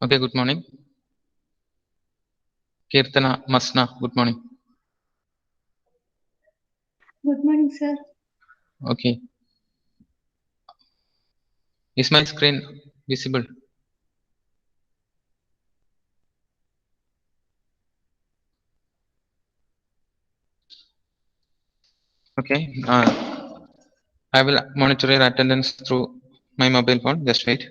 Okay, good morning. Kirtana, Masna, good morning. Good morning, sir. Okay. Is my screen visible? Okay. I will monitor your attendance through my mobile phone. Just wait.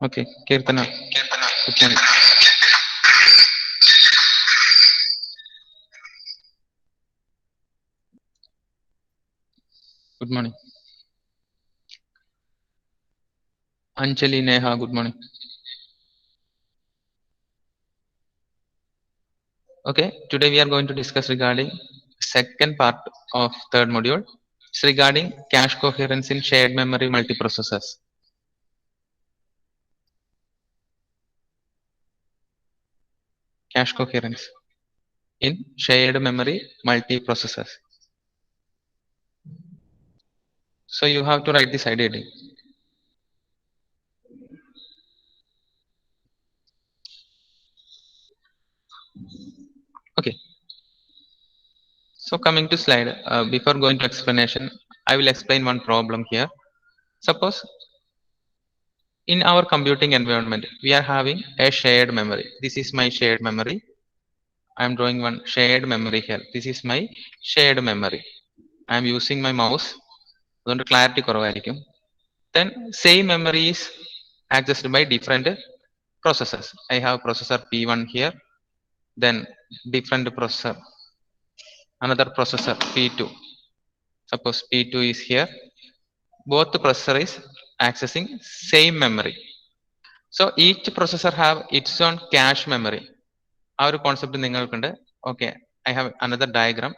Okay. Kirtana, good morning. Good morning. Anjali Neha, good morning. Okay. Today we are going to discuss regarding second part of third module. It's regarding cache coherence in shared memory multiprocessors. Cache coherence in shared memory multiprocessors. So you have to write this IDD. Okay. So coming to slide, before going to explanation, I will explain one problem here. Suppose in our computing environment, we are having a shared memory. This is my shared memory. I am drawing one shared memory here. This is my shared memory. I am using my mouse. അതുകൊണ്ട് clarity കുറവായിരിക്കും. Then same memory is accessed by different processors. I have processor P1 here. Then different processor, another processor P2. Suppose P2 is here. Both the processor is accessing same memory. So each processor have its own cache memory. ആ ഒരു concept നിങ്ങൾക്കുണ്ട്. Okay, I have another diagram.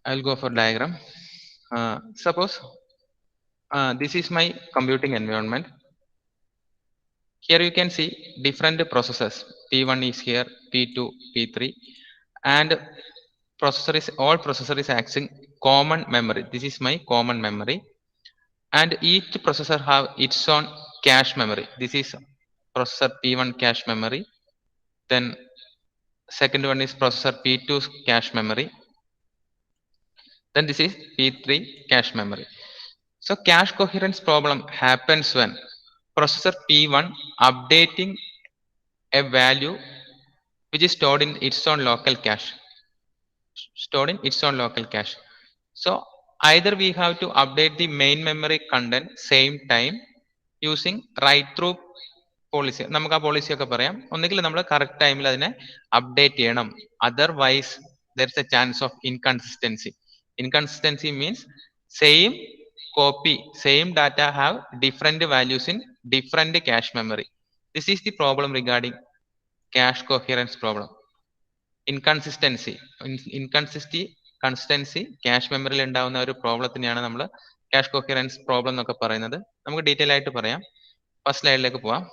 I will go for diagram. Suppose this is my computing environment. Here you can see different processors. P1 is here, P2, P3, and all processor is accessing common memory. This is my common memory, and each processor have its own cache memory. This is processor P1 cache memory. Then second one is processor P2's cache memory. Then this is P3 cache memory. So cache coherence problem happens when processor P1 updating a value which is stored in its own local cache. So either we have to update the main memory content same time using write through policy. നമുക്ക് ആ policy ഒക്കെ പറയാം. ഒന്നുകിൽ നമ്മൾ correct ടൈമിൽ അതിനെ update ചെയ്യണം. Otherwise there is a chance of inconsistency. Inconsistency means same copy, same data have different values in different cache memory. This is the problem regarding cache coherence problem. Inconsistency cash മെമ്മറിയിൽ ഉണ്ടാവുന്ന ഒരു പ്രോബ്ലത്തിനെയാണ് നമ്മൾ cash കൊഹിയറൻസ് problem എന്നൊക്കെ പറയുന്നത്. നമുക്ക് detail ആയിട്ട് പറയാം. First സ്ലൈഡിലേക്ക് പോവാം.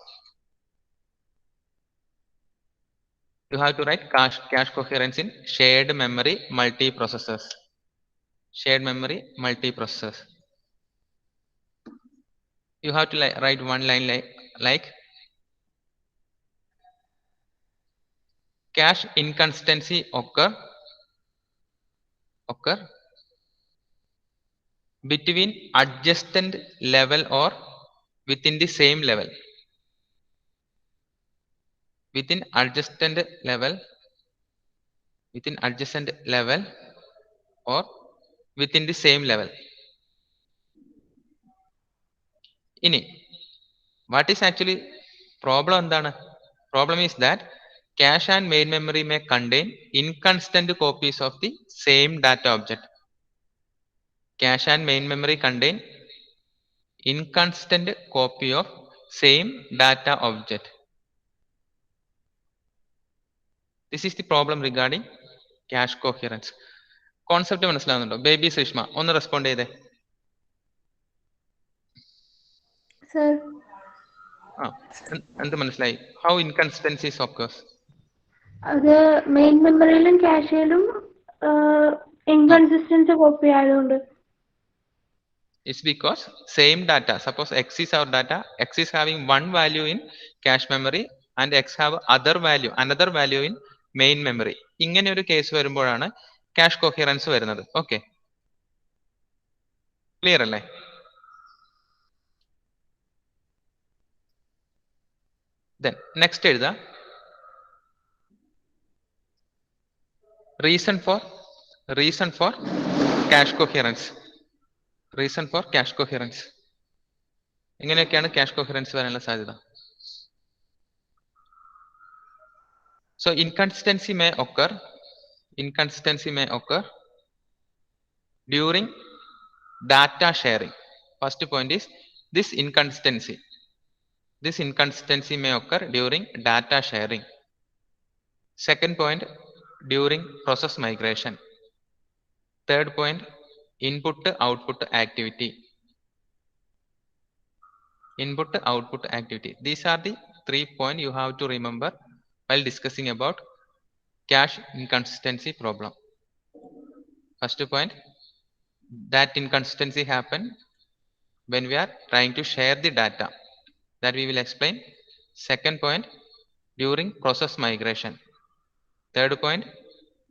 You have to write cache coherence in shared memory multiprocessors. Shared memory multiprocessors. You have to write one line like cache inconsistency occur between adjacent level or within the same level. Within adjacent level or within the same level. Ini what is actually problem endana? Problem is that cache and main memory may contain inconsistent copies of the same data object. Cache and main memory contain inconsistent copy of same data object. This is the problem regarding cache coherence concept മനസ്സിലാവുന്നുണ്ടോ? ബേബി സുഷ്മ ഒന്ന് respond ചെയ്തേ. Sir, ആ എന്ത് മനസ്സിലായി? How inconsistencies occurs? അത് main മെമ്മറിയിലും ക്യാഷിലും inconsistency copy ആയതുകൊണ്ട്. It's because same data. Suppose X is our data. X is having one value in cache memory and X have another value in main memory. ഇങ്ങനെ ഒരു case വരുമ്പോഴാണ് cash കോഹിയറൻസ് വരുന്നത്. Okay, clear അല്ലേ? Then next എഴുതാ reason for cache coherence. Reason for cache coherence. എങ്ങനെയൊക്കെയാണ് cash കോഹിയറൻസ് വരാനുള്ള സാധ്യത? So inconsistency may occur during data sharing. First point is this inconsistency may occur during data sharing. Second point, during process migration. Third point, input output activity. These are the 3 points you have to remember while discussing about cache inconsistency problem. First point, that inconsistency happen when we are trying to share the data, that we will explain. Second point, during process migration. Third point,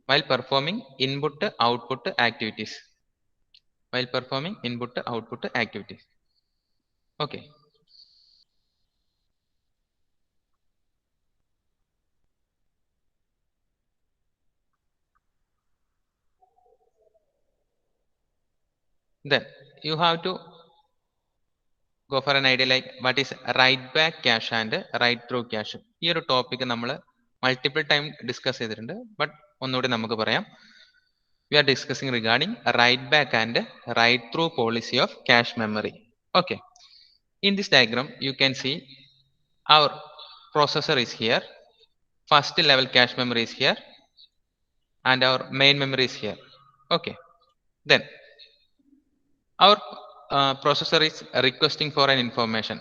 while performing input output activities. Okay. Then you have to go for an idea like what is write back cache and write through cache. ഈ ഒരു topic നമ്മൾ multiple time discuss ചെയ്തിട്ടുണ്ട്, but ഒന്നുകൂടി നമുക്ക് പറയാം. We are discussing regarding write back and write through policy of cache memory. Okay, in this diagram you can see our processor is here, first level cache memory is here, and our main memory is here. Okay, then our processor is requesting for an information.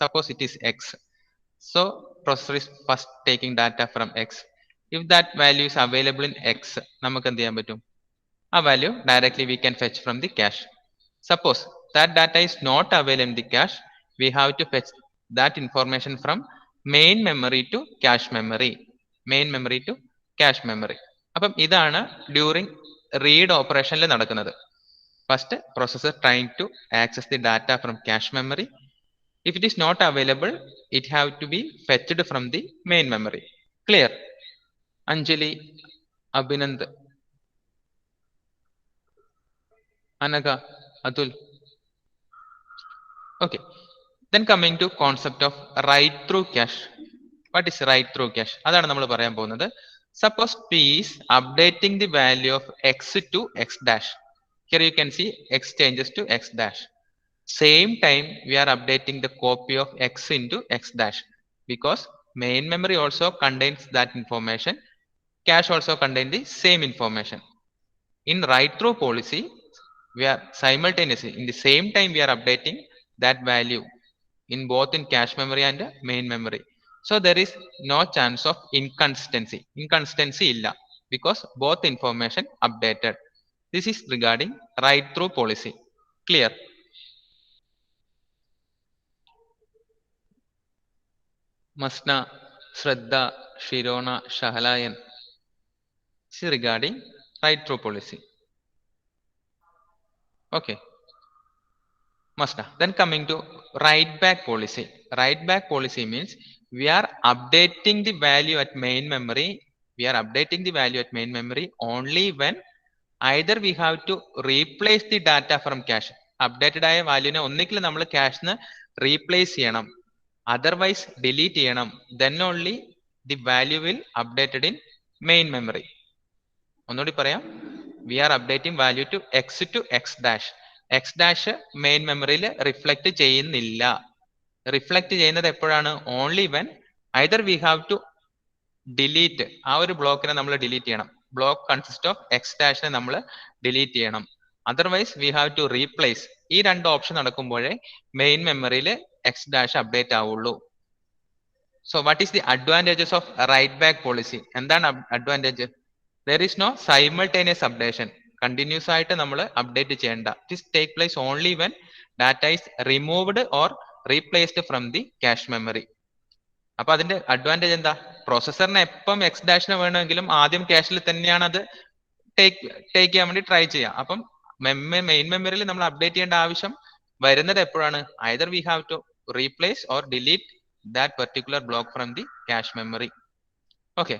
Suppose it is X. So processor is first taking data from X. If that value is available in X, നമുക്ക് എന്ത് ചെയ്യാൻ പറ്റും? ആ value directly we can fetch from the cache. Suppose that data is not available in the cache, we have to fetch that information from main memory to cache memory. അപ്പം ഇതാണ് during read operation നടക്കുന്നത്. First, processor trying to access the data from cache memory. If it is not available, it have to be fetched from the main memory. Clear? Anjali, Abhinand, Anaga, Atul. Okay. Then coming to concept of write through cache. What is write through cache? അതാണ് നമ്മൾ പറയാൻ പോകുന്നത്. Suppose P is updating the value of X to X dash. Here you can see X changes to X dash. Same time we are updating the copy of X into X dash, because main memory also contains that information, cache also contains the same information. In write through policy, we are simultaneously in the same time we are updating that value in both in cache memory and main memory. So there is no chance of inconsistency illa, because both information updated. This is regarding write through policy. Clear? Masna, Shraddha, Shirona, Shahalayan. This is regarding write through policy. Okay, Masna. Then coming to write back policy. Write back policy means we are updating the value at main memory. Only when either we have to replace the data from cache. Updated ആയ വാല്യൂനെ ഒന്നിക്കൽ നമ്മൾ cache replace ചെയ്യണം, otherwise delete ചെയ്യണം, then only the value will updated in main memory. ഒന്നുകൂടി പറയാം, we are updating value to X dash. X dash main memory reflect ചെയ്യുന്നില്ല. Reflect ചെയ്യുന്നത് എപ്പോഴാണ്? Only when either we have to delete ആ ഒരു ബ്ലോക്കിനെ നമ്മൾ ഡിലീറ്റ് ചെയ്യണം. ബ്ലോക്ക് കൺസിസ്റ്റ് ഓഫ് എക്സ് ഡാഷിനെ നമ്മൾ ഡിലീറ്റ് ചെയ്യണം. Otherwise we have to replace. ഈ രണ്ട് ഓപ്ഷൻ നടക്കുമ്പോഴേ മെയിൻ മെമ്മറിയിൽ എക്സ് ഡാഷ് അപ്ഡേറ്റ് ആവുള്ളൂ. So what is the advantages of write back policy? എന്താണ് advantage? There is no simultaneous updation. Continuous ആയിട്ട് നമ്മൾ അപ്ഡേറ്റ് ചെയ്യേണ്ട. This take place only when data is removed or replaced from the cache memory. അപ്പൊ അതിന്റെ advantage എന്താ? പ്രോസസറിന് എപ്പം X ഡാഷിന് വേണമെങ്കിലും ആദ്യം ക്യാഷിൽ തന്നെയാണ് അത് ടേക്ക് ചെയ്യാൻ വേണ്ടി ട്രൈ ചെയ്യാം. അപ്പം മെയിൻ മെമ്മറിയിൽ നമ്മൾ അപ്ഡേറ്റ് ചെയ്യേണ്ട ആവശ്യം വരുന്നത് എപ്പോഴാണ്? Either we have to replace or delete that particular block from the cache memory. Okay,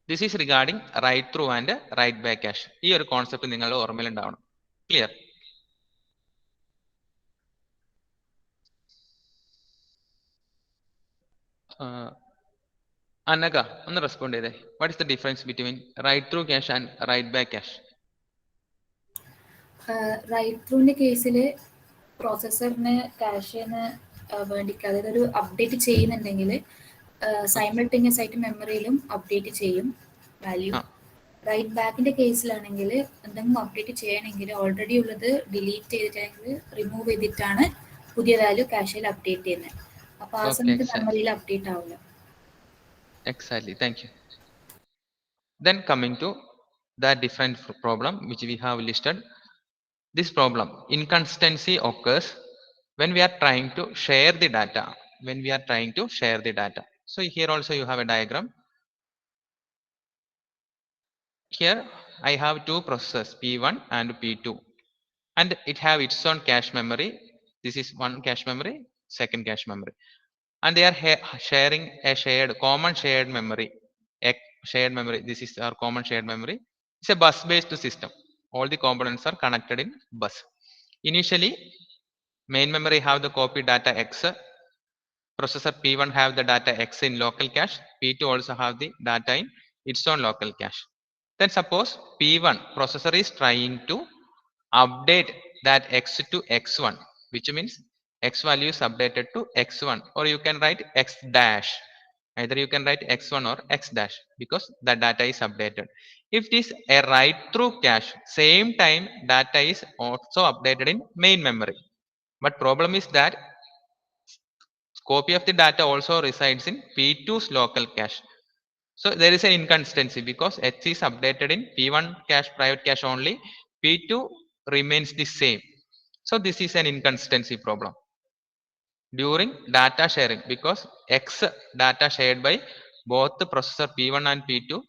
this is regarding write through and write back cache. ഈ ഒരു കോൺസെപ്റ്റ് നിങ്ങളുടെ ഓർമ്മയിൽ ഉണ്ടാവണം. ക്ലിയർ? അനഘ ഒന്ന് റെസ്പോണ്ട് ചെയ്തേ. What is the difference between right through cash and write back cache? Right ത്രൂവിന്റെ കേസിൽ പ്രോസസ്സറിന് ക്യാഷിന് വേണ്ടിക്ക് അതായത് ഒരു അപ്ഡേറ്റ് ചെയ്യുന്നുണ്ടെങ്കിൽ സൈമൾട്ടേനിയസ് ആയിട്ട് മെമ്മറിയിലും അപ്ഡേറ്റ് ചെയ്യും വാല്യൂ. റൈറ്റ് ബാക്കിന്റെ കേസിലാണെങ്കിൽ എന്തെങ്കിലും അപ്ഡേറ്റ് ചെയ്യണമെങ്കിൽ ഓൾറെഡി ഉള്ളത് ഡിലീറ്റ് ചെയ്തിട്ടാണെങ്കിൽ റിമൂവ് ചെയ്തിട്ടാണ് പുതിയ വാല്യൂ ക്യാഷിൽ അപ്ഡേറ്റ് ചെയ്യുന്നത്. അപ്പൊ ആ സമയത്ത് മെമ്മറിയിൽ അപ്ഡേറ്റ് ആവില്ല. Exactly, thank you. Then coming to that different problem which we have listed. This problem, inconsistency occurs when we are trying to share the data. So here also you have a diagram. Here I have two processors, P1 and P2, and it have its own cache memory. This is one cache memory, second cache memory, and they are sharing a common shared memory. This is our common shared memory. It's a bus based system. All the components are connected in bus. Initially main memory have the copy data X. Processor P1 have the data X in local cache. P2 also have the data in its own local cache. Then suppose P1 processor is trying to update that X to X1, which means X value is updated to X1, or you can write X dash. Either you can write X1 or X dash because the data is updated. If it is a write through cache, same time data is also updated in main memory. But problem is that copy of the data also resides in P2's local cache. So there is an inconsistency because X is updated in P1 cache, private cache only. P2 remains the same. So this is an inconsistency problem during data sharing, because X data shared by both the processor P1 and P2,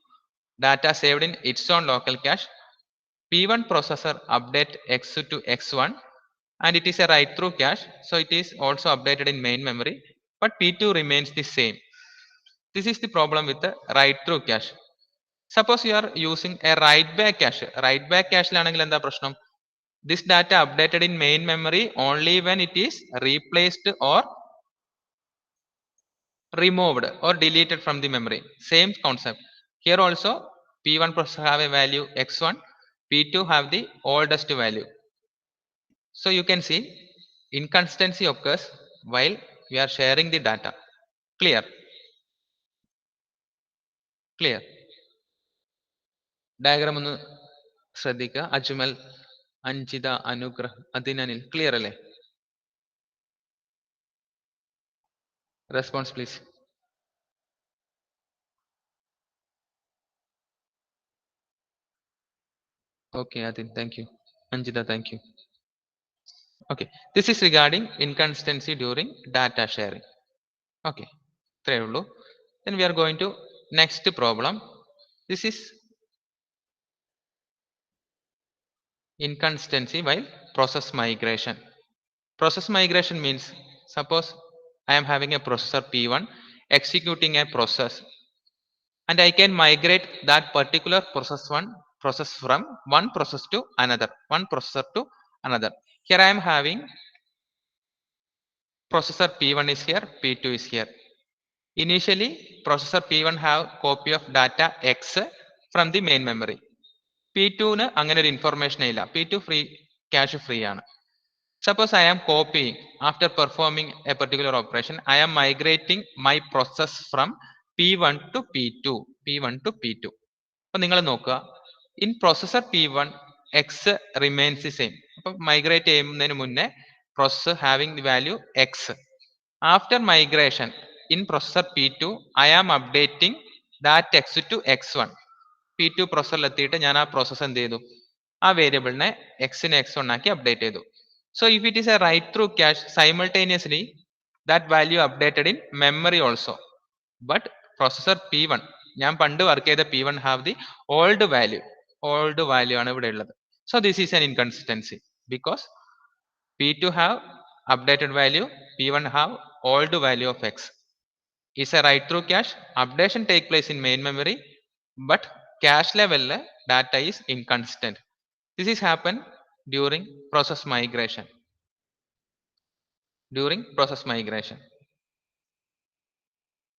data saved in its own local cache. P1 processor update X to X1, and it is a write through cache, so it is also updated in main memory, but P2 remains the same. This is the problem with the write through cache. Suppose you are using a write back cache. Write back cache lanengil endha prashnam? This data updated in main memory only when it is replaced or removed or deleted from the memory. Same concept. Here also P1 processor have a value X1, P2 have the oldest value. So you can see inconsistency occurs while we are sharing the data. Clear? Clear? Diagram ഒന്ന് ശ്രദ്ധിക്കുക. Ajmal, Anjitha, Anugrah, അദിനനിൽ. Clear അല്ലേ? Response please. Okay, Adin, thank you. Anjita, thank you. Okay, this is regarding inconsistency during data sharing. Okay, then we are going to next problem. This is inconsistency while process migration. Process migration means, suppose I am having a processor P1 executing a process, and I can migrate that particular process from one process to another, one processor to another. Here I am having processor P1 is here, P2 is here. Initially processor P1 have copy of data X from the main memory. P2 ന് അങ്ങനെ ഒരു information ഇല്ല. P2 free, cash free ആണ്. Suppose I am copying, after performing a particular operation, I am migrating my process from P1 to P2, P1 to P2. അപ്പൊ നിങ്ങൾ നോക്കുക, in processor P1 x remains the same. അപ്പൊ migrate ചെയ്യുന്നതിന് മുന്നേ processor having the value x. After migration in processor P2, I am updating that x to x1. P2 processor എത്തിയിട്ട് ഞാൻ ആ process എന്ത് ചെയ്തു, ആ വേരിയബിളിനെ എക്സിനെ x1 ആക്കി അപ്ഡേറ്റ് ചെയ്തു. So if it is a write through cache, simultaneously that value updated in memory also. But processor P1, ഞാൻ പണ്ട് വർക്ക് ചെയ്ത P1 have the old value ആണ് ഇവിടെ ഉള്ളത്. So this is an inconsistency because P2 have updated value, P1 have old value of x. Is a write through cache, updation take place in main memory, but cache level data is inconsistent. This is happen during process migration.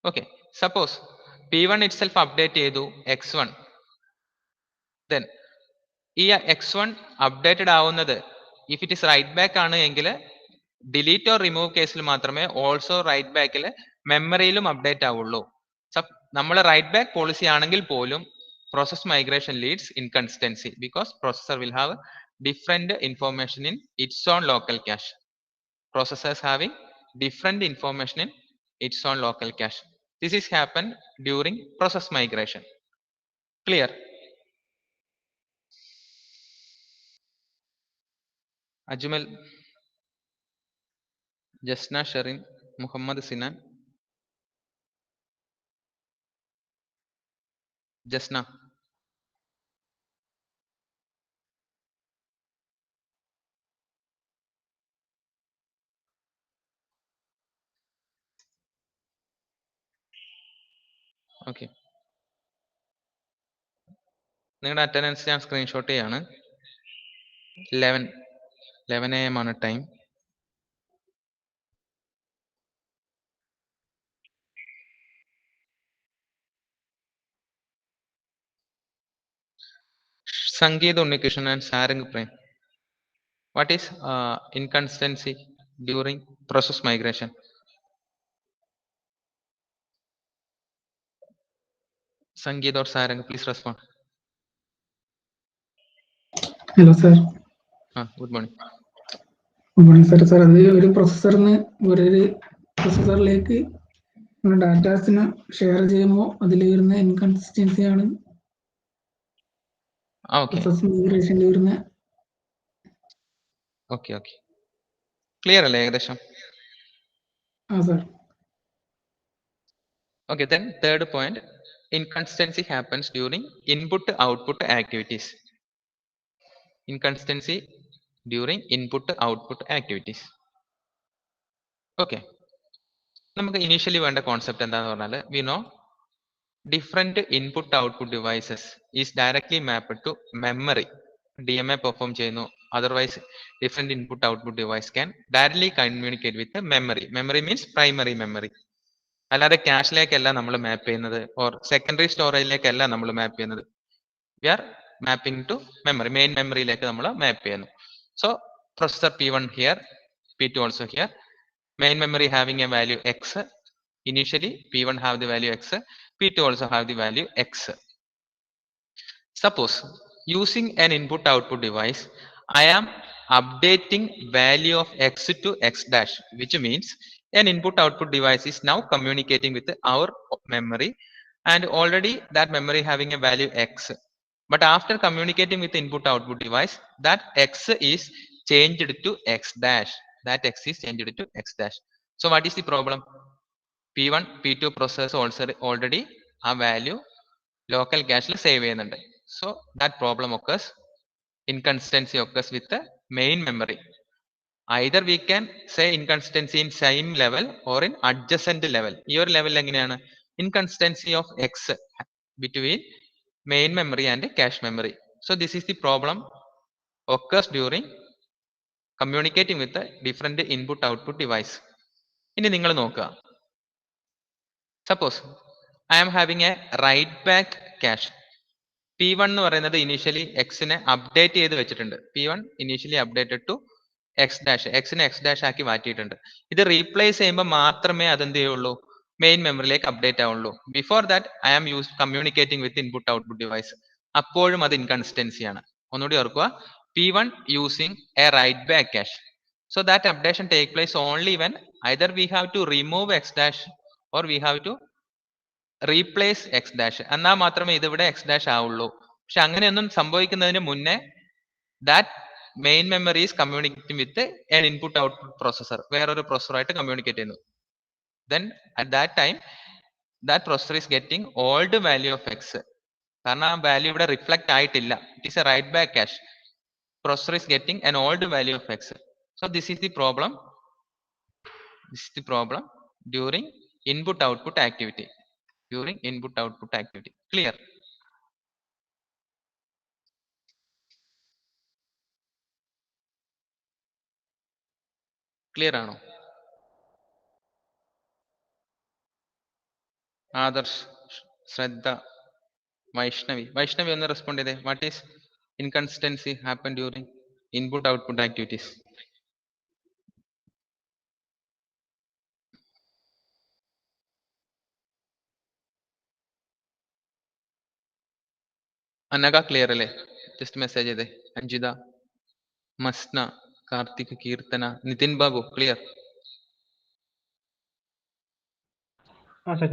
Okay, suppose P1 itself update ചെയ്തു x1, then ഈ x1 updated ആവുന്നത് if it is write back ആണ് എങ്കിൽ delete or remove കേസിൽ മാത്രമേ also write back മെമ്മറിയിലും update ആവുള്ളൂ. നമ്മൾ right back policy ആണെങ്കിൽ പോലും process migration leads inconsistency because processor will have different information in its own local cache. Processors having different information in its own local cache. This is happen during process migration. Clear? Ajmal, Jasna Sharin, Muhammad Sinan. Jasna. Okay. നിങ്ങളുടെ attendance ഞാൻ screenshot ചെയ്യാണ്. 11 AM ആണ് time. Sangeet Unnikrishnan and Sarang Prem. What is inconsistency during process migration? Sangeet or Sarang, please respond. Hello, sir. Good morning. Good morning, sir. Sir, അത് ഒരു പ്രൊസസ്സറിന് വേറൊരു പ്രൊസസ്സറിലേക്ക് ഡാറ്റാസിനെ share ചെയ്യുമ്പോൾ അതിൽ വരുന്ന ഇൻകൺസിസ്റ്റൻസി ആണ് പ്രോസസ് മൈഗ്രേഷനിൽ വരുന്ന. ഓക്കെ ക്ലിയർ അല്ലേ ഏകദേശം? Sir. Okay, then third point, inconsistency happens during input output activities. Inconsistency during input output activities. Okay, നമുക്ക് ഇനീഷ്യലി വേണ്ട കോൺസെപ്റ്റ് എന്താന്ന് പറഞ്ഞാൽ we know different input output devices is directly mapped to memory. DMA perform ചെയ്യുന്നു. Otherwise different input output device can directly communicate with the memory. Memory means primary memory. അല്ലാതെ ക്യാഷിലേക്കല്ല നമ്മൾ map ചെയ്യുന്നത് or secondary സ്റ്റോറേജിലേക്കല്ല നമ്മൾ map ചെയ്യുന്നത്. We are mapping to memory, main മെമ്മറിയിലേക്ക് നമ്മൾ map ചെയ്യുന്നു. So processor P1 here, P2 also here. Main memory having a value x. Initially P1 have the value x, P2 also have the value x. Suppose using an input output device, I am updating value of x to x dash, which means an input output device is now communicating with our memory, and already that memory having a value x, but after communicating with the input output device, that x is changed to x dash. So what is the problem? P1 P2 processor also already a value local cache le save cheyyunnunde. So that problem occurs, inconsistency occurs with the main memory. Either we can say inconsistency in same level or in adjacent level. Your level എങ്ങനെയാണ്? Inconsistency of x between main memory and cache memory. So this is the problem occurs during communicating with the different input output device. ഇനി നിങ്ങൾ നോക്കുക, suppose I am having a write back cache. P1 എന്ന് പറയുന്നത് initially എക്സിനെ update ചെയ്ത് വെച്ചിട്ടുണ്ട്. P1 initially updated to X dash, എക്സിനെ X dash ആക്കി മാറ്റിയിട്ടുണ്ട്. ഇത് റീപ്ലേസ് ചെയ്യുമ്പോൾ മാത്രമേ അതെന്ത് ചെയ്യുള്ളൂ, മെയിൻ മെമ്മറിയിലേക്ക് അപ്ഡേറ്റ് ആവുള്ളൂ. Before that I am communicating with input output device. അപ്പോഴും അത് ഇൻകൺസിസ്റ്റൻസിയാണ്. ഒന്നുകൂടി ഓർക്കുക, P1 using a write back cache. So that updation take place only when either we have to remove x dash or we have to replace x dash. എന്നാൽ മാത്രമേ ഇതിവിടെ x dash ആവുള്ളൂ. പക്ഷെ അങ്ങനെയൊന്നും സംഭവിക്കുന്നതിന് മുന്നേ that main memory is communicating with an input output processor. വേറൊരു പ്രൊസസ്സറായിട്ട് communicate ചെയ്യുന്നു. Then at that time that processor is getting all the value of x. കാരണം ആ വാല്യൂ ഇവിടെ റിഫ്ലക്ട് ആയിട്ടില്ല. It is a write back cache. Processor is getting an old value of x. So this is the problem. This is the problem during input output activity. During input output activity. Clear? Clear ആണോ? ആദർശ്, ശ്രദ്ധ, വൈഷ്ണവി ഒന്ന് respond ചെയ്തേ. What is inconsistency happen during input output activities? Anaka clear അല്ലേ? Just message ചെയ്തേ. Anjitha, Masna, Karthik, Keerthana, Nitin Babu clear?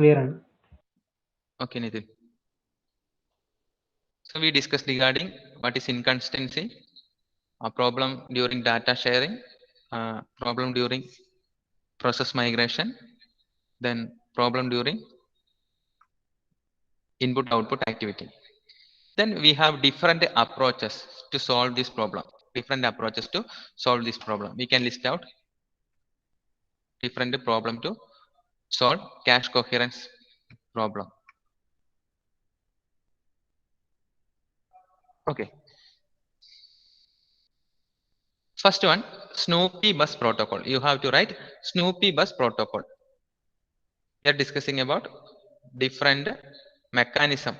Clear ആണ്. Okay, Nitin. So we discussed regarding what is inconsistency, a problem during data sharing, problem during process migration, then problem during input output activity. Then we have different approaches to solve this problem. Different approaches to solve this problem. We can list out different problem to solve cache coherence problem. Okay. First one, Snoopy bus protocol. You have to write Snoopy bus protocol. We are discussing about different mechanism.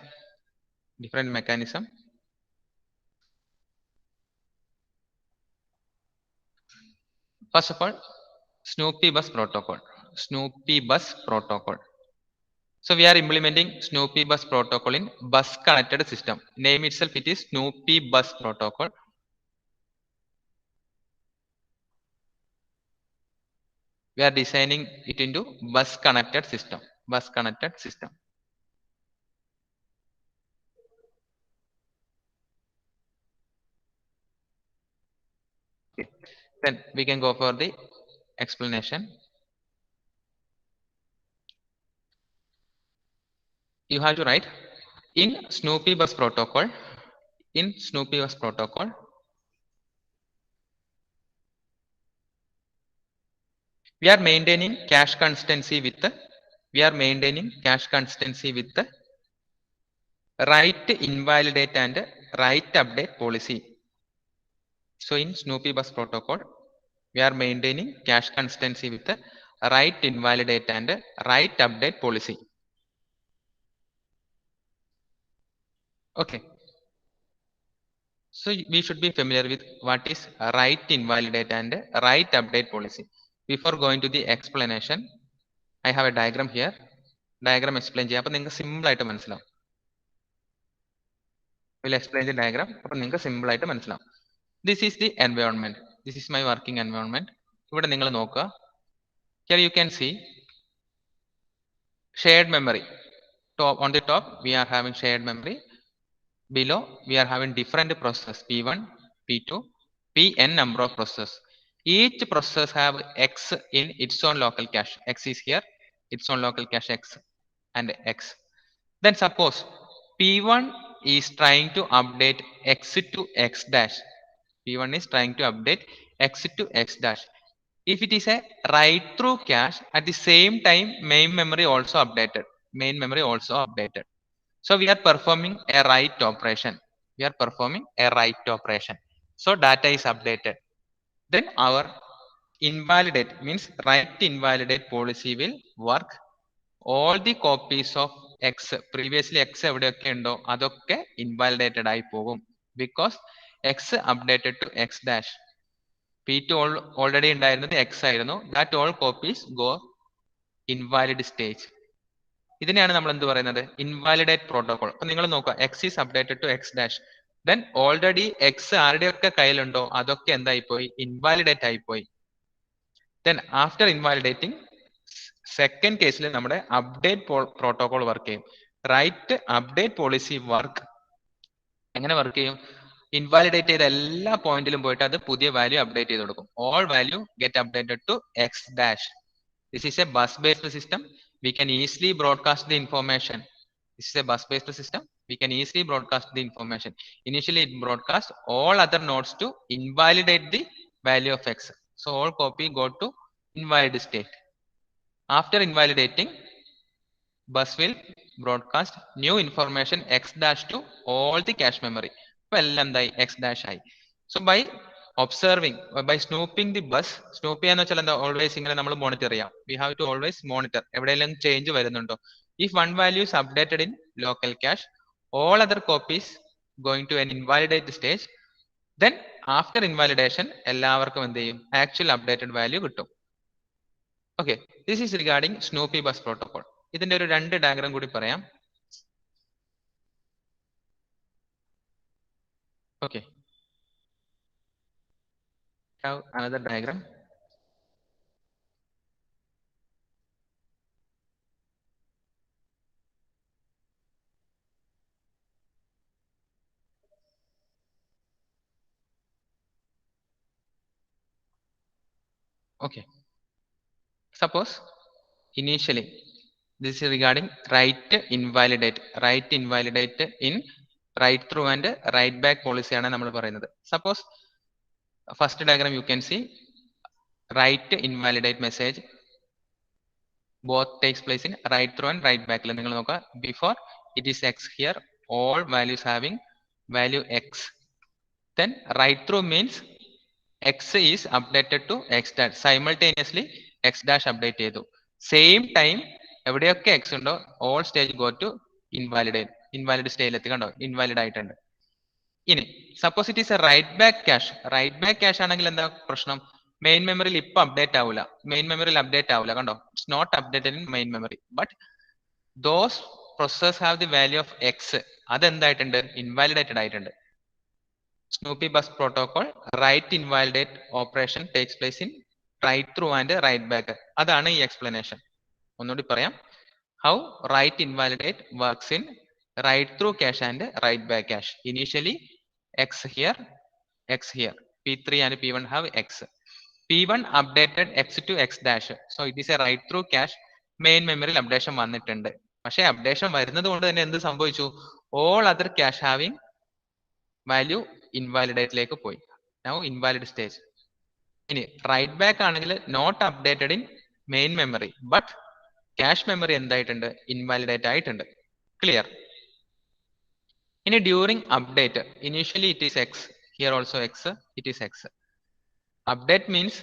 First of all, Snoopy bus protocol. So we are implementing Snoopy bus protocol in bus connected system. Name itself, it is Snoopy bus protocol. We are designing it into bus connected system. Okay. Then we can go for the explanation. You have to write in Snoopy bus protocol. We are maintaining cache consistency with the write invalidate and write update policy. So in Snoopy bus protocol, we are maintaining cache consistency with the write invalidate and write update policy. Okay. So we should be familiar with what is write invalidate and write update policy. Before going to the explanation, I have a diagram here. Diagram explain ചെയ്യാം. അപ്പോൾ നിങ്ങൾക്ക് simple ആയിട്ട് മനസ്സിലാവും. Will explain the diagram. അപ്പോൾ നിങ്ങൾക്ക് simple ആയിട്ട് മനസ്സിലാവും. This is the environment. This is my working environment. ഇവിടെ നിങ്ങൾ നോക്കുക. Here you can see shared memory. On the top we are having shared memory. Below we are having different processes, P1, P2, Pn number of processes. Each process have X in its own local cache. X is here, its own local cache X and X. Then suppose P1 is trying to update X to X dash. P1 is trying to update X to X dash. If it is a write through cache, at the same time main memory also updated. So we are performing a write operation. So data is updated. Then our invalidate means write invalidate policy will work. All the copies of X, previously X എവിടെയൊക്കെ ഉണ്ടോ അതൊക്കെ invalidated ആയി പോകും. Because X updated to X dash. P2 already ഉണ്ടായിരുന്നത് X ആയിരുന്നു. That all copies go invalid stage. ഇതിനെയാണ് നമ്മൾ എന്ത് പറയുന്നത്? Invalidate protocol. അപ്പൊ നിങ്ങൾ നോക്കുക, X is updated to X dash. Then already X ആരുടെയൊക്കെ കയ്യിലുണ്ടോ അതൊക്കെ എന്തായി പോയി? ഇൻവാലിഡേറ്റ് ആയിപ്പോയി. ദെൻ ആഫ്റ്റർ ഇൻവാലിഡേറ്റിംഗ് സെക്കൻഡ് കേസിൽ നമ്മുടെ അപ്ഡേറ്റ് പ്രോട്ടോകോൾ വർക്ക് ചെയ്യും. റൈറ്റ് അപ്ഡേറ്റ് പോളിസി വർക്ക് എങ്ങനെ വർക്ക് ചെയ്യും? ഇൻവാലിഡേറ്റ് ചെയ്ത എല്ലാ പോയിന്റിലും പോയിട്ട് അത് പുതിയ വാല്യൂ അപ്ഡേറ്റ് ചെയ്ത് കൊടുക്കും. All value get updated to X dash. This is a bus-based system. We can easily broadcast the information. This is a bus-based system. We can easily broadcast the information. Initially, it broadcasts all other nodes to invalidate the value of x. So all copy go to invalid state. After invalidating, bus will broadcast new information x dash to all the cache memory. Well, and the x dash I. So by observing, by snooping the bus, snoopy എന്ന് വെച്ചാൽ എന്താ? Always ഇങ്ങനെ നമ്മൾ monitor ചെയ്യാം. We have to always monitor. എവിടെയെങ്കിലും change വരുന്നുണ്ടോ? If one value is updated in local cache, all other copies going to an invalidate stage. Then after invalidation എല്ലാവർക്കും എന്ത് ചെയ്യും? ആക്ച്വൽ അപ്ഡേറ്റഡ് വാല്യൂ കിട്ടും. Okay, this is regarding snoopy bus protocol. ഇതിന്റെ ഒരു 2 diagram കൂടി പറയാം. Okay, have another diagram. Okay, suppose initially this is regarding write invalidate in write through and write back policy ആണ് നമ്മൾ പറയുന്നത്. Suppose first diagram you can see write invalidate message both takes place in write through and write back. നിങ്ങൾ നോക്കുക, before it is x here, all values having value x. Then write through means x is updated to x dash. Simultaneously x dash update ചെയ്തു. Same time എവിടെയൊക്കെ x ഉണ്ടോ all stage go to invalid stage എത്തി. കണ്ടോ, invalid ആയിട്ടുണ്ട്. ഇനി suppose it is a write back cache. Write back cache ആണെങ്കിൽ എന്താ പ്രശ്നം? മെയിൻ മെമ്മറിയിൽ ഇപ്പൊ അപ്ഡേറ്റ് ആവില്ല. കണ്ടോ, it's not updated in main memory. But those processors have the value of X. അതെന്തായിട്ടുണ്ട്? ഇൻവാലിഡേറ്റഡ് ആയിട്ടുണ്ട്. Snoopy bus protocol write invalidate operation takes place in write through and write back. അതാണ് ഈ explanation. ഒന്നുകൂടി പറയാം. How write invalidate works in write through cache and write back cache. Initially x here, p3 and p1 have x. p1 updated x to x dash. So it is a write through cache. Main memory updation വന്നിട്ടുണ്ട്. പക്ഷേ updation വരുന്നത് കൊണ്ട് തന്നെ എന്ത് സംഭവിച്ചു? all other cache having value invalidate ലേക്ക് പോയി. Now invalid stage. ഇനി write back ആണെങ്കിൽ not updated in main memory but cache memory എന്തായിട്ടുണ്ട്? Invalidate ആയിട്ടുണ്ട്. Clear? ഇനി during update, initially it is X, here also X, it is X. Update means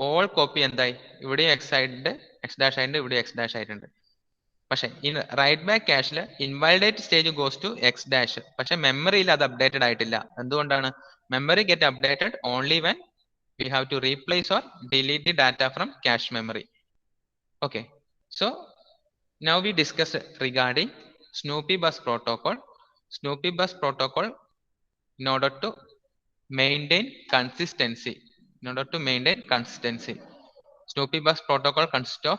all copy എന്തായി? ഇവിടെ X ആയിട്ടുണ്ട്, X dash ആയിട്ടുണ്ട്, ഇവിടെ X dash ആയിട്ടുണ്ട്. പക്ഷെ in write back ക്യാഷിൽ invalidate stage goes to X dash. പക്ഷെ മെമ്മറിയിൽ അത് അപ്ഡേറ്റഡ് ആയിട്ടില്ല. എന്തുകൊണ്ടാണ്? Memory get updated only when we have to replace or delete the data from cache memory. Okay, so now we discuss regarding snoopy bus protocol. Snoopy bus protocol in order to maintain consistency. Snoopy bus protocol consists of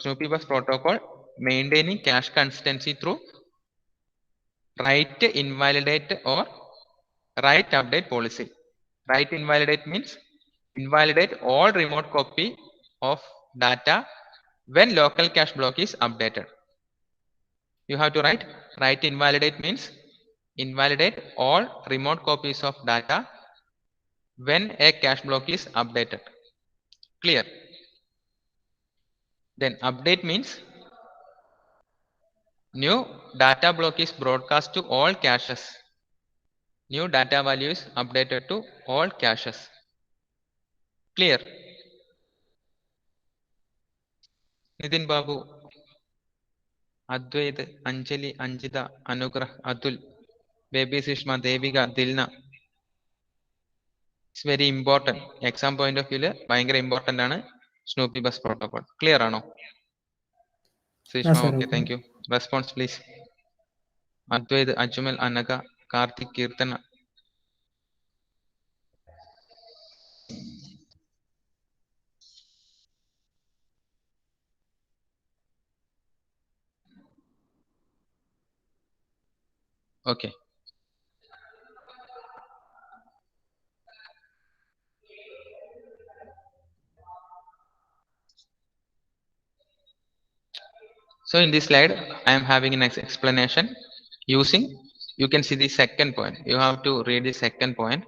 Snoopy bus protocol maintaining cache consistency through write invalidate or write update policy. Write invalidate means invalidate all remote copy of data when local cache block is updated. You have to write invalidate means invalidate all remote copies of data when a cache block is updated. Clear? Then update means new data block is broadcast to all caches. New data value is updated to all caches. Clear? Nitin Babu, Advait, Anjali, Anjita, Anugrah, Atul, Baby Sishma, Devika, Dilna. It's very important. Exam point of view, ഭയങ്കര important ആണ്. Snoopy bus protocol. Clear or no? Yes, Sishma, sir, okay, okay. thank you. Response, please. Advaid, Ajumal, Anaga, Karthik, Kirtana. Okay. So in this slide, I am having an explanation using, you can see the second point. You have to read the second point.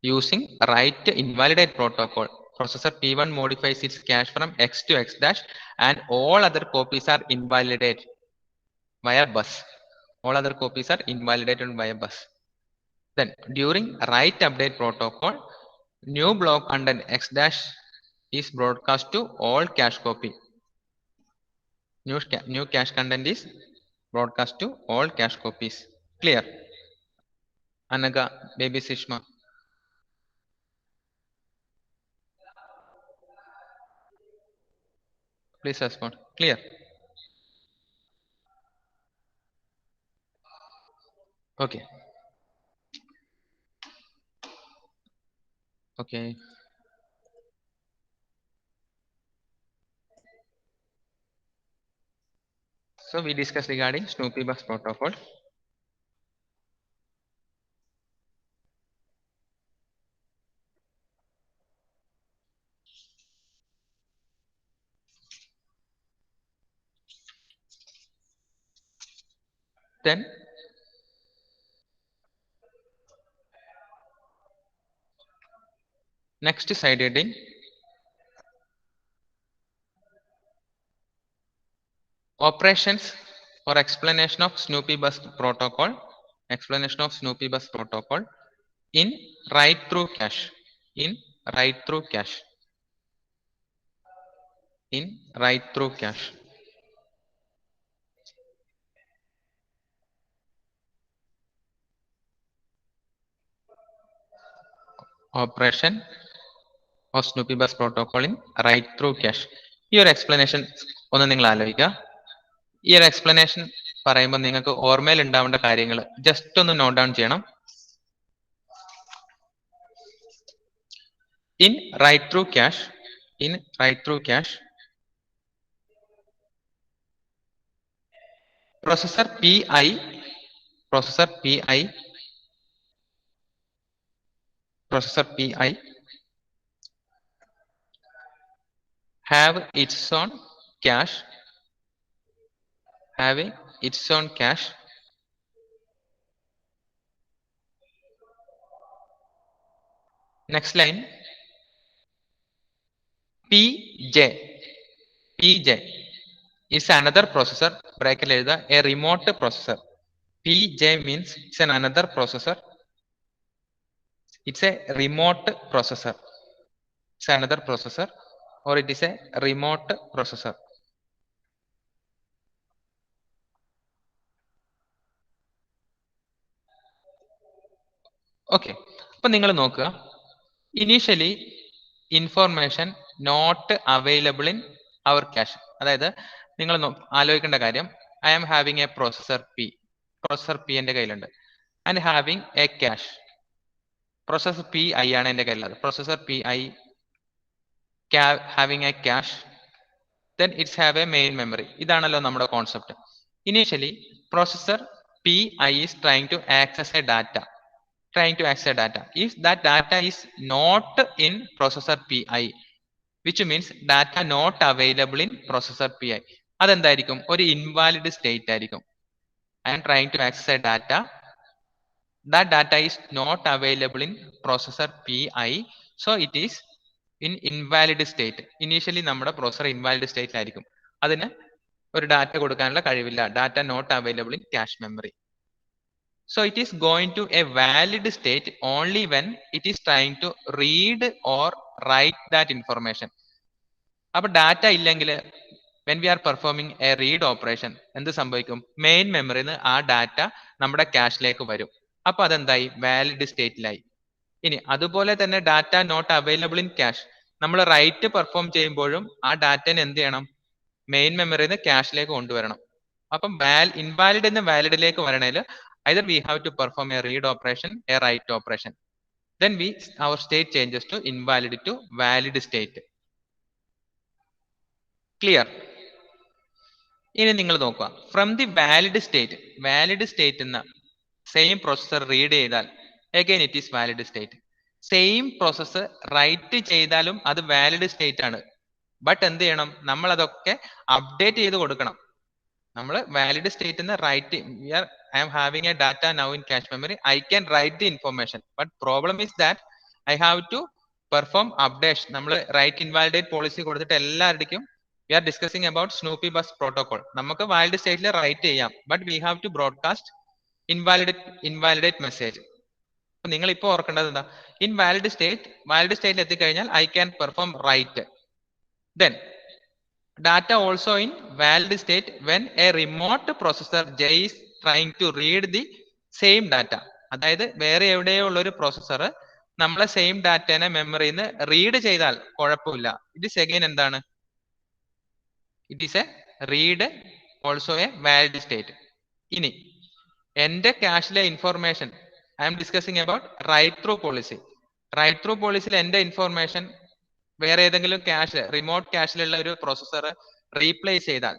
Using write invalidate protocol, processor P1 modifies its cache from X to X dash and all other copies are invalidated via bus. All other copies are invalidated via bus. Then during write update protocol, new block content X dash is broadcast to all cache copy. New cache content is broadcast to all cache copies. Clear? Anaga, baby Sishma. Please respond. Clear? Okay. Okay. So we discussed regarding Snoopy bus protocol. Then next side heading, operations or explanation of Snoopy bus protocol. Explanation of Snoopy bus protocol in write through cache. In write through cache. In write through cache. Operation of Snoopy bus protocol in write through cache. Your explanation ഒന്ന് നിങ്ങൾ ആലോചിക്കുക. ഈ ഒരു explanation പറയുമ്പോൾ നിങ്ങൾക്ക് ഓർമ്മയിൽ ഉണ്ടാവേണ്ട കാര്യങ്ങൾ just ഒന്ന് നോട്ട് ഡൗൺ ചെയ്യണം. In write through cache, processor PI have its own cache, having its own cache. Next line, PJ is another processor, bracket a remote processor. PJ means it's another processor. It's a remote processor. It's another processor or it is a remote processor. Okay. അപ്പോൾ നിങ്ങൾ നോക്കുക, initially information not available in our cache. അതായത് നിങ്ങൾ ആലോചിക്കേണ്ട കാര്യം, I am having a processor P എൻ്റെ കയ്യിലുണ്ട് and having a cache. processor PI ആണ് എൻ്റെ കയ്യിലുള്ളത്. processor PI having a cache, then it's have a main memory. ഇതാണല്ലോ നമ്മുടെ concept. Initially processor PI is trying to access a data. If that data is not in processor PI, which means data not available in processor PI, അതെന്തായിരിക്കും? ഒരു invalid state ആയിരിക്കും. I am trying to access a data. That data is not available in processor PI, so it is in invalid state. Initially നമ്മുടെ processor invalid state ആയിരിക്കും. അതിന് ഒരു data കൊടുക്കാനുള്ള കഴിവില്ല. Data not available in cache memory. So it is going to a valid state only when it is trying to read or write that information. അപ്പോൾ data ഇല്ലെങ്കിൽ when we are performing a read operation എന്ത് സംഭവിക്കും? Main മെമ്മറിയിൽ നിന്ന് ആ data നമ്മുടെ ക്യാഷിലേക്ക് വരും. അപ്പൊ അതെന്തായി? വാലിഡ് സ്റ്റേറ്റിലായി. ഇനി അതുപോലെ തന്നെ data not available in cache. നമ്മൾ റൈറ്റ് പെർഫോം ചെയ്യുമ്പോഴും ആ ഡാറ്റനെ എന്ത് ചെയ്യണം, മെയിൻ മെമ്മറിയിൽ നിന്ന് ക്യാഷിലേക്ക് കൊണ്ടുവരണം. അപ്പം ഇൻവാലിഡ് നിന്ന് വാലിഡിലേക്ക് വരണേൽ either we have to perform a read operation, a write operation. Then our state changes to invalid to valid state. Clear? ഇനി നിങ്ങൾ നോക്കുക, ഫ്രം ദി വാലിഡ് സ്റ്റേറ്റ് എന്ന സെയിം പ്രോസസ്സർ റീഡ് ചെയ്താൽ again it is valid state. Same process write ചെയ്താലും അത് valid state ആണ്. But എന്ത് ചെയ്യണം, നമ്മൾ അതൊക്കെ അപ്ഡേറ്റ് ചെയ്ത് കൊടുക്കണം. നമ്മൾ വാലിഡ് സ്റ്റേറ്റ് എന്ന് right, I am having a data now in cache memory, I can write the information, but problem is that I have to perform updation. നമ്മൾ റൈറ്റ് ഇൻവാലിഡേറ്റ് പോളിസി കൊടുത്തിട്ട് എല്ലാവരുടെയും we are discussing about Snoopy bus protocol. നമുക്ക് valid സ്റ്റേറ്റിൽ right ചെയ്യാം, but we have to broadcast invalidate message. അപ്പൊ നിങ്ങൾ ഇപ്പോൾ ഓർക്കേണ്ടത് എന്താ, ഇൻ വാലിഡ് സ്റ്റേറ്റിൽ എത്തിക്കഴിഞ്ഞാൽ I can perform write. Then data also in valid state when a remote processor J is trying to read the same data. അതായത് വേറെ എവിടെയോ ഉള്ള ഒരു പ്രോസസ്സർ നമ്മളെ സെയിം ഡാറ്റനെ മെമ്മറിയിൽ നിന്ന് റീഡ് ചെയ്താൽ കുഴപ്പമില്ല. ഇത് സെഗൈൻ എന്താണ്, it is a read also a valid state. ഇനി എന്റെ ക്യാഷിലെ information I'm discussing about write through policy. Write through പോളിസിയിൽ എന്റെ ഇൻഫോർമേഷൻ വേറെ ഏതെങ്കിലും ക്യാഷ്, റിമോട്ട് ക്യാഷിലുള്ള ഒരു പ്രോസസ്സർ റീപ്ലേസ് ചെയ്താൽ,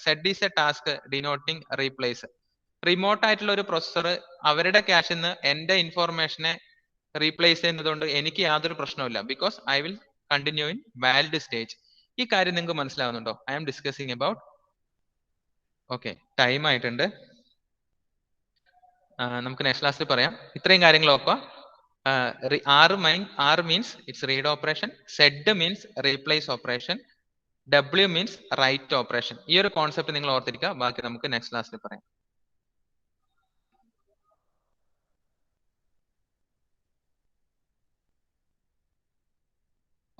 said is a task denoting replace. Remote ആയിട്ടുള്ള ഒരു പ്രോസസ്സർ അവരുടെ ക്യാഷിൽ നിന്ന് എന്റെ ഇൻഫോർമേഷനെ റീപ്ലേസ് ചെയ്യുന്നതുകൊണ്ട് എനിക്ക് യാതൊരു പ്രശ്നവുമില്ല, because I will continue in valid stage. ഈ കാര്യം നിങ്ങൾക്ക് മനസ്സിലാവുന്നുണ്ടോ? I am discussing about. Okay, time ആയിട്ടുണ്ട്, നമുക്ക് നെക്സ്റ്റ് ക്ലാസ്സിൽ പറയാം. ഇത്രയും കാര്യങ്ങൾ നോക്കുക. R means it's read operation, Z means replace operation, W means write operation. ഈ ഒരു കോൺസെപ്റ്റ് നിങ്ങൾ ഓർത്തിരിക്കുക. ബാക്കി നമുക്ക് നെക്സ്റ്റ് ക്ലാസ്സിൽ പറയാം.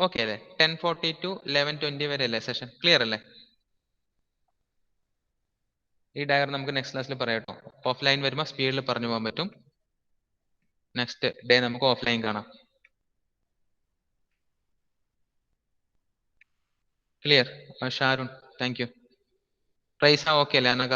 ഓക്കെ അല്ലേ? 10:40 to 11:20 വരെ അല്ലേ സെഷൻ? ക്ലിയർ അല്ലേ? ഈ ഡയഗ്രം നമുക്ക് നെക്സ്റ്റ് ക്ലാസ്സിൽ പറയാം കേട്ടോ. ഓഫ്ലൈൻ വരുമ്പോൾ സ്പീഡിൽ പറഞ്ഞു പോകാൻ പറ്റും. നെക്സ്റ്റ് ഡേ നമുക്ക് ഓഫ്ലൈൻ കാണാം. ക്ലിയർ? Sharun, thank you. പ്രൈസ ഓക്കെ അല്ലേ? അനക?